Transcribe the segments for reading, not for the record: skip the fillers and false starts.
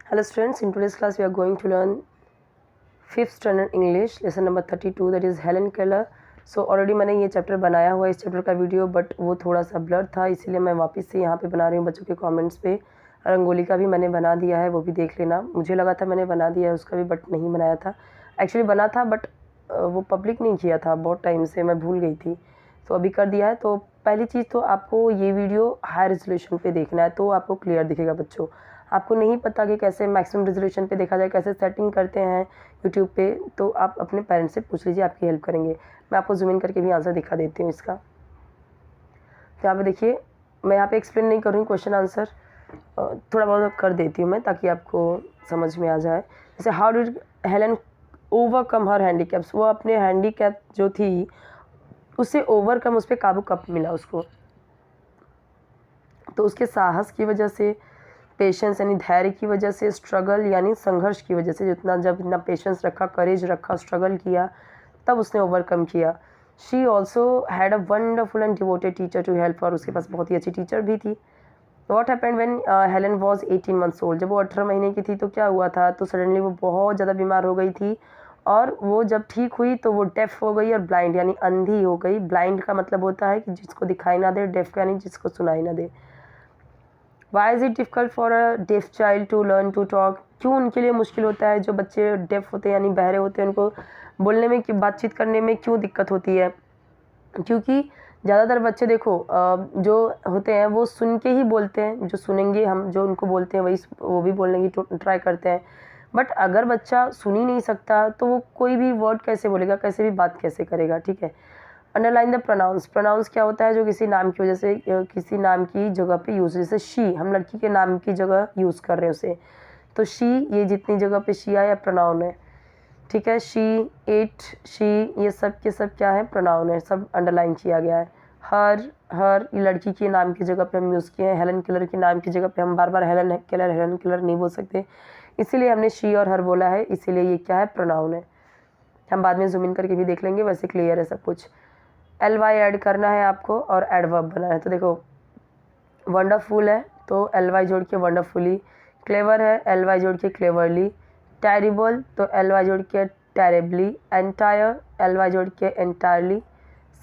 Hello students, in today's class we are going to learn 5th standard English lesson number 32 that is Helen Keller. So already मैंने ये chapter बनाया हुआ है इस chapter का video, but वो थोड़ा सा ब्लर था, इसीलिए मैं वापस से यहाँ पे बना रही हूँ बच्चों के कमेंट्स पे। रंगोली का भी मैंने बना दिया है, वो भी देख लेना। मुझे लगा था मैंने बना दिया है उसका भी, बट नहीं बनाया था। एक्चुअली बना था बट वो पब्लिक नहीं किया था, बहुत टाइम से मैं भूल गई थी, तो अभी कर दिया है। तो पहली चीज़ तो आपको ये वीडियो हाई रेजोल्यूशन पे देखना है, तो आपको क्लियर दिखेगा बच्चों। आपको नहीं पता कि कैसे मैक्सिमम रेजोल्यूशन पे देखा जाए, कैसे सेटिंग करते हैं यूट्यूब पे, तो आप अपने पेरेंट्स से पूछ लीजिए, आपकी हेल्प करेंगे। मैं आपको जूम इन करके भी आंसर दिखा देती हूँ इसका। तो यहाँ पे देखिए, मैं यहाँ पे एक्सप्लेन नहीं करूँगी, क्वेश्चन आंसर थोड़ा बहुत कर देती हूँ मैं, ताकि आपको समझ में आ जाए। जैसे how did Helen overcome her handicaps, वो अपने हैंडीकैप जो थी उससे ओवरकम, उस पर काबू कब मिला उसको? तो उसके साहस की वजह से, पेशेंस यानी धैर्य की वजह से, स्ट्रगल यानी संघर्ष की वजह से, जब इतना पेशेंस रखा, करेज रखा, स्ट्रगल किया, तब उसने ओवरकम किया। She also had a wonderful and devoted teacher to help, और उसके पास बहुत ही अच्छी टीचर भी थी। What happened when Helen was 18 months old, जब वो 18 महीने की थी तो क्या हुआ था? तो सडनली वो बहुत ज़्यादा बीमार हो गई थी, और वो जब ठीक हुई तो वो डेफ हो गई और ब्लाइंड यानी अंधी हो गई। ब्लाइंड का मतलब होता है कि जिसको दिखाई ना दे, डेफ यानी जिसको सुनाई ना दे। Why is it difficult for a deaf child to learn to talk, क्यों उनके लिए मुश्किल होता है? जो बच्चे डेफ होते हैं यानी बहरे होते हैं, उनको बोलने में, बातचीत करने में क्यों दिक्कत होती है? क्योंकि ज़्यादातर बच्चे देखो जो होते हैं वो सुन के ही बोलते हैं, जो सुनेंगे हम जो उनको बोलते हैं वही वो भी बोलने की ट्राई करते हैं। बट अगर बच्चा सुन ही नहीं सकता तो वो कोई भी वर्ड कैसे बोलेगा, कैसे भी बात कैसे करेगा? ठीक है। अंडरलाइन द प्रोनाउंस, प्रोनाउंस क्या होता है? जो किसी नाम की वजह से किसी नाम की जगह पे यूज़, जैसे शी, हम लड़की के नाम की जगह यूज़ कर रहे हैं उसे, तो शी, ये जितनी जगह पे शी आया प्रोनाउन है। ठीक है, शी, इट, शी, ये सब के सब क्या है? प्रोनाउन है, सब अंडरलाइन किया गया है। हर ये लड़की के नाम की जगह पे हम यूज़ किए हैं। हेलन केलर के नाम की जगह पे हम बार बार हेलन केलर नहीं बोल सकते, इसीलिए हमने शी और हर बोला है, इसीलिए ये क्या है? प्रोनाउन है। हम बाद में जूम इन करके भी देख लेंगे, वैसे क्लियर है सब कुछ। LY ऐड करना है आपको और एडवर्ब बनाना है। तो देखो, वंडरफुल है तो LY जोड़ के वंडरफुली, क्लेवर है LY जोड़ के क्लेवरली, टेरिबल तो LY जोड़ के टेरेबली, एंटायर LY जोड़ के एंटायरली,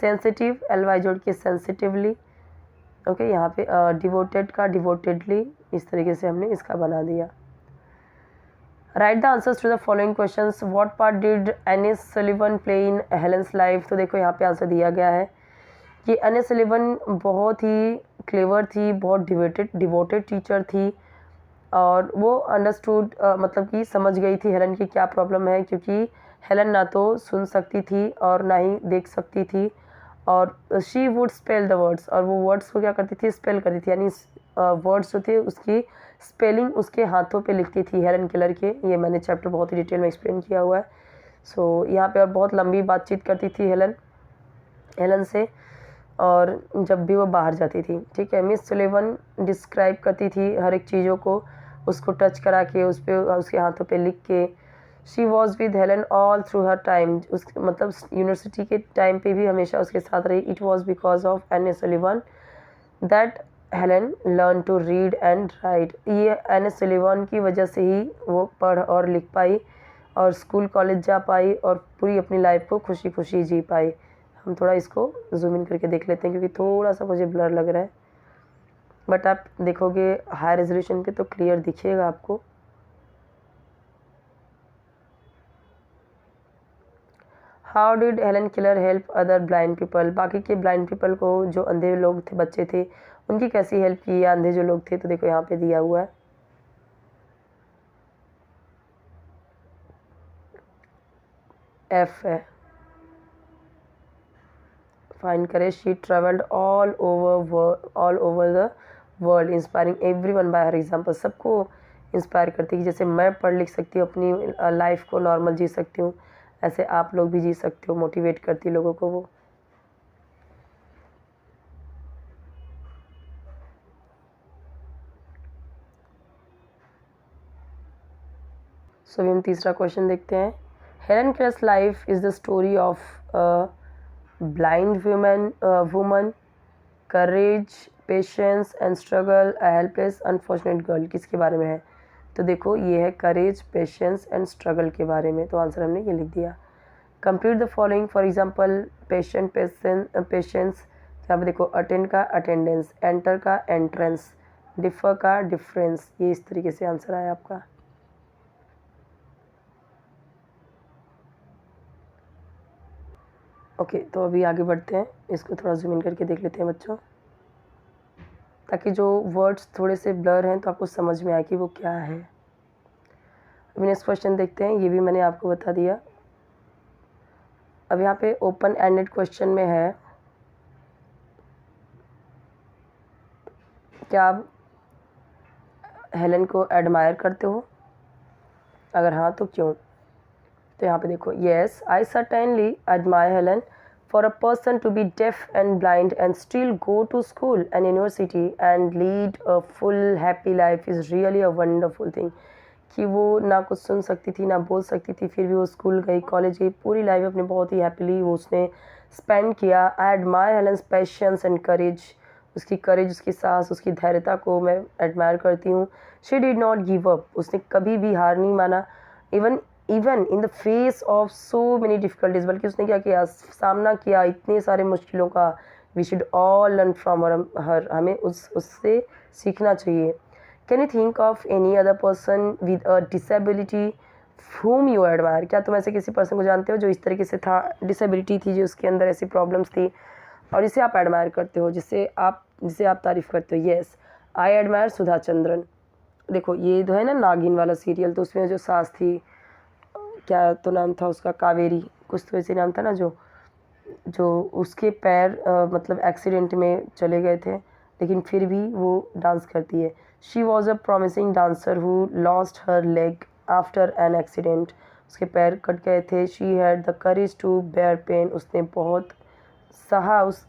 सेंसिटिव LY जोड़ के सेंसिटिवली। ओके, यहाँ पे डिवोटेड का डिवोटेडली, इस तरीके से हमने इसका बना दिया। Write the answers to the following questions. What part did Annie Sullivan play in Helen's life? तो देखो यहाँ पे आंसर दिया गया है कि एनिस सलिवन बहुत ही क्लेवर थी, बहुत डिवोटेड टीचर थी, और वो अंडरस्टूड मतलब कि समझ गई थी हेलन की क्या प्रॉब्लम है, क्योंकि हेलन ना तो सुन सकती थी और ना ही देख सकती थी, और she would spell the words, और वो वर्ड्स को क्या करती थी? स्पेल करती थी, यानी वर्ड्स जो थे उसकी स्पेलिंग उसके हाथों पे लिखती थी हेलन केलर के। ये मैंने चैप्टर बहुत ही डिटेल में एक्सप्लेन किया हुआ है। सो यहाँ पे और बहुत लंबी बातचीत करती थी हेलन से, और जब भी वो बाहर जाती थी। ठीक है, मिस सुलिवन डिस्क्राइब करती थी हर एक चीज़ों को, उसको टच करा के, उस पर उसके हाथों पे लिख के। She was with Helen all through her time, उस मतलब यूनिवर्सिटी के टाइम पे भी हमेशा उसके साथ रही। It was because of Anne Sullivan that Helen learn to read and write, ये एन सुलिवन की वजह से ही वो पढ़ और लिख पाई, और स्कूल कॉलेज जा पाई, और पूरी अपनी लाइफ को खुशी खुशी जी पाई। हम थोड़ा इसको जूम इन करके देख लेते हैं, क्योंकि थोड़ा सा मुझे ब्लर लग रहा है, बट आप देखोगे हाई रेजोल्यूशन पे तो क्लियर दिखिएगा आपको। How did Helen Keller help other blind people, बाकी के ब्लाइंड पीपल को, जो अंधे लोग थे, बच्चे थे, उनकी कैसी हेल्प की या अंधे जो लोग थे? तो देखो यहाँ पे दिया हुआ है, F है, फाइंड करें। She travelled all over the world inspiring everyone bye her example, सबको इंस्पायर करती है कि जैसे मैं पढ़ लिख सकती हूँ, अपनी लाइफ को नॉर्मल जी सकती हूँ, ऐसे आप लोग भी जी सकते हो। मोटिवेट करती है लोगों को वो। सो अभी हम तीसरा क्वेश्चन देखते हैं। Helen Keller's life is the story of blind woman, courage, patience and struggle, a helpless unfortunate girl. किसके बारे में है? तो देखो ये है करेज, पेशेंस एंड स्ट्रगल के बारे में, तो आंसर हमने ये लिख दिया। Complete the following, for example patience यहाँ पे देखो अटेंड का अटेंडेंस, एंटर का एंट्रेंस, डिफर का डिफरेंस, ये इस तरीके से आंसर आया आपका। ओके तो अभी आगे बढ़ते हैं, इसको थोड़ा जूम इन करके देख लेते हैं बच्चों, ताकि जो वर्ड्स थोड़े से ब्लर हैं तो आपको समझ में आए कि वो क्या है। अभी नेक्स्ट क्वेश्चन देखते हैं, ये भी मैंने आपको बता दिया। अब यहाँ पे ओपन एंडेड क्वेश्चन में है, क्या आप हेलन को एडमायर करते हो? अगर हाँ तो क्यों? तो यहाँ पे देखो, yes I certainly admire Helen for a person to be deaf and blind and still go to school and university and lead a full happy life is really a wonderful thing। कि वो ना कुछ सुन सकती थी ना बोल सकती थी, फिर भी वो स्कूल गई, कॉलेज गई, पूरी लाइफ अपने बहुत ही हैप्पीली वो उसने स्पेंड किया। I admire Helens patience and courage, उसकी करेज, उसकी साहस, उसकी धैर्यता को मैं एडमायर करती हूँ। She did not give up, उसने कभी भी हार नहीं माना, even in the face of so many difficulties, बल्कि उसने क्या किया, सामना किया इतने सारे मुश्किलों का। We should all learn from her, हमें उससे सीखना चाहिए। Can you think of any other person with a disability whom you admire? क्या तुम ऐसे किसी पर्सन को जानते हो जो इस तरीके से था, डिसेबिलिटी थी, जो उसके अंदर ऐसी प्रॉब्लम्स थी और जिसे आप एडमायर करते हो, जिसे आप तारीफ़ करते हो? Yes I admire Sudha Chandran. देखो ये जो है ना नागिन वाला सीरियल, तो उसमें जो सास थी, क्या तो नाम था उसका, कावेरी कुछ तो ऐसे नाम था ना, जो उसके पैर मतलब एक्सीडेंट में चले गए थे, लेकिन फिर भी वो डांस करती है। She was a promising dancer who lost her leg after an accident, उसके पैर कट गए थे। She had the courage to bear pain, उसने बहुत सहा उस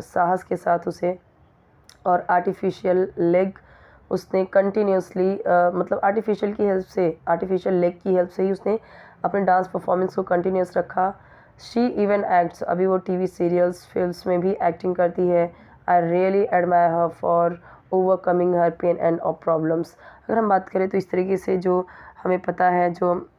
साहस के साथ उसे, और आर्टिफिशियल लेग उसने कंटिन्यूसली मतलब आर्टिफिशियल लेग की हेल्प से ही उसने अपने डांस परफॉर्मेंस को कंटिन्यूस रखा। शी इवन एक्ट्स, अभी वो टीवी सीरियल्स फिल्म्स में भी एक्टिंग करती है। I really admire her for overcoming her pain and of problems. अगर हम बात करें तो इस तरीके से जो हमें पता है, जो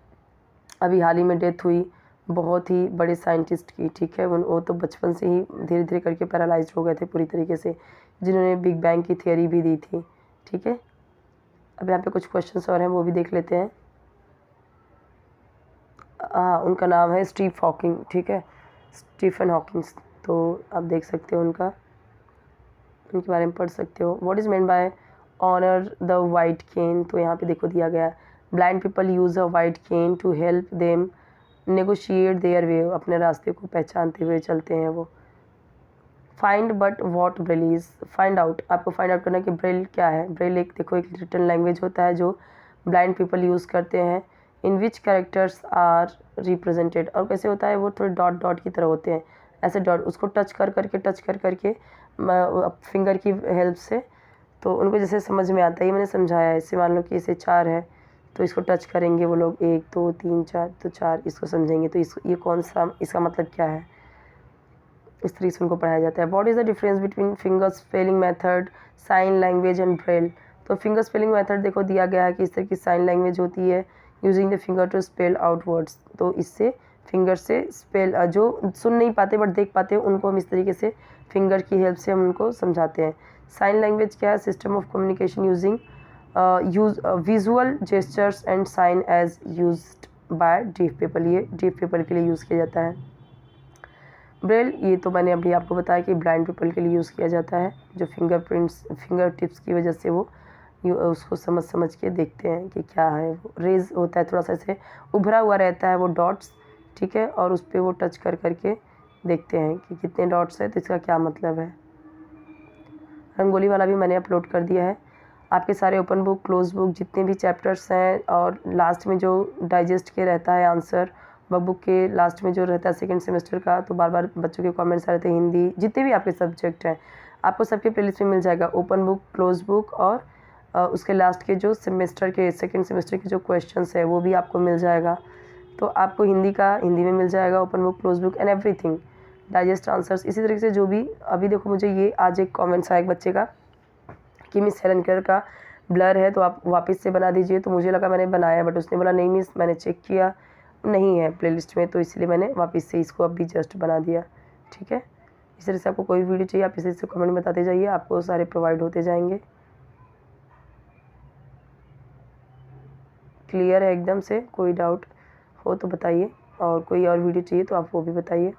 अभी हाल ही में डेथ हुई बहुत ही बड़े साइंटिस्ट की, ठीक है, वो तो बचपन से ही धीरे धीरे करके पैरालाइज्ड हो गए थे पूरी तरीके से, जिन्होंने बिग बैंग की थियरी भी दी थी, ठीक है। अब यहाँ पे कुछ क्वेश्चंस और हैं, वो भी देख लेते हैं। हाँ, उनका नाम है स्टीव हॉकिंग, ठीक है, स्टीफन हॉकिंग्स। तो आप देख सकते हो उनके बारे में पढ़ सकते हो। व्हाट इज़ मेंट बाय ऑनर द वाइट केन, तो यहाँ पे देखो दिया गया है, blind people use a white cane to help them negotiate their way, अपने रास्ते को पहचानते हुए चलते हैं वो। Find but what Braille is, find out, आपको फाइंड आउट करना है कि ब्रेल क्या है। ब्रेल एक देखो एक रिटन लैंग्वेज होता है जो ब्लाइंड पीपल यूज़ करते हैं। इन विच कैरेक्टर्स आर रिप्रेजेंटेड, और कैसे होता है वो थोड़े डॉट डॉट की तरह होते हैं, ऐसे डॉट, उसको टच कर करके फिंगर की हेल्प से, तो उनको जैसे समझ में आता है, ये मैंने समझाया है। इससे मान लो कि इसे 4 है तो इसको टच करेंगे वो लोग, 1 2 3 4, तो 4 इसको समझेंगे, तो ये कौन सा, इसका मतलब क्या है, इस तरीके से उनको पढ़ाया जाता है। What is the difference between finger spelling method, sign language and braille, तो फिंगर स्पेलिंग मेथड देखो दिया गया है कि इस तरह की साइन लैंग्वेज होती है, using the finger to spell out words, तो इससे फिंगर से स्पेल, जो सुन नहीं पाते बट देख पाते हैं उनको हम इस तरीके से फिंगर की हेल्प से हम उनको समझाते हैं। साइन लैंग्वेज क्या है, system of communication using visual gestures and sign as used by deaf people, ये डीफ पीपल के लिए यूज़ किया जाता है। ब्रेल, ये तो मैंने अभी आपको बताया कि ब्लाइंड पीपल के लिए यूज़ किया जाता है, जो फिंगर टिप्स की वजह से वो उसको समझ के देखते हैं कि क्या है। वो रेज होता है, थोड़ा सा ऐसे उभरा हुआ रहता है वो डॉट्स, ठीक है, और उस पर वो टच करके देखते हैं कि कितने डॉट्स है, तो इसका क्या मतलब है। रंगोली वाला भी मैंने अपलोड कर दिया है। आपके सारे ओपन बुक, क्लोज बुक, जितने भी चैप्टर्स हैं, और लास्ट में जो डाइजेस्ट के रहता है आंसर, बुक के लास्ट में जो रहता है सेकंड सेमेस्टर का, तो बार बार बच्चों के कमेंट्स आ रहे थे, हिंदी जितने भी आपके सब्जेक्ट हैं आपको सबके प्लेलिस्ट में मिल जाएगा। ओपन बुक, क्लोज बुक, और उसके लास्ट के जो सेमेस्टर के सेकंड सेमेस्टर के जो क्वेश्चंस है वो भी आपको मिल जाएगा। तो आपको हिंदी में मिल जाएगा, open book, close book and everything, digest answers. इसी तरीके से जो भी, अभी देखो मुझे ये आज एक कमेंट्स आया एक बच्चे का कि मिस हेलन केलर का ब्लर है तो आप वापस से बना दीजिए। तो मुझे लगा मैंने बनाया, बट उसने बोला नहीं मिस, मैंने चेक किया नहीं है प्लेलिस्ट में, तो इसलिए मैंने वापस से इसको अभी जस्ट बना दिया। ठीक है, इस तरह से आपको कोई वीडियो चाहिए आप इसी से कमेंट में बताते जाइए, आपको सारे प्रोवाइड होते जाएंगे। क्लियर है एकदम से, कोई डाउट हो तो बताइए, और कोई और वीडियो चाहिए तो आप वो भी बताइए।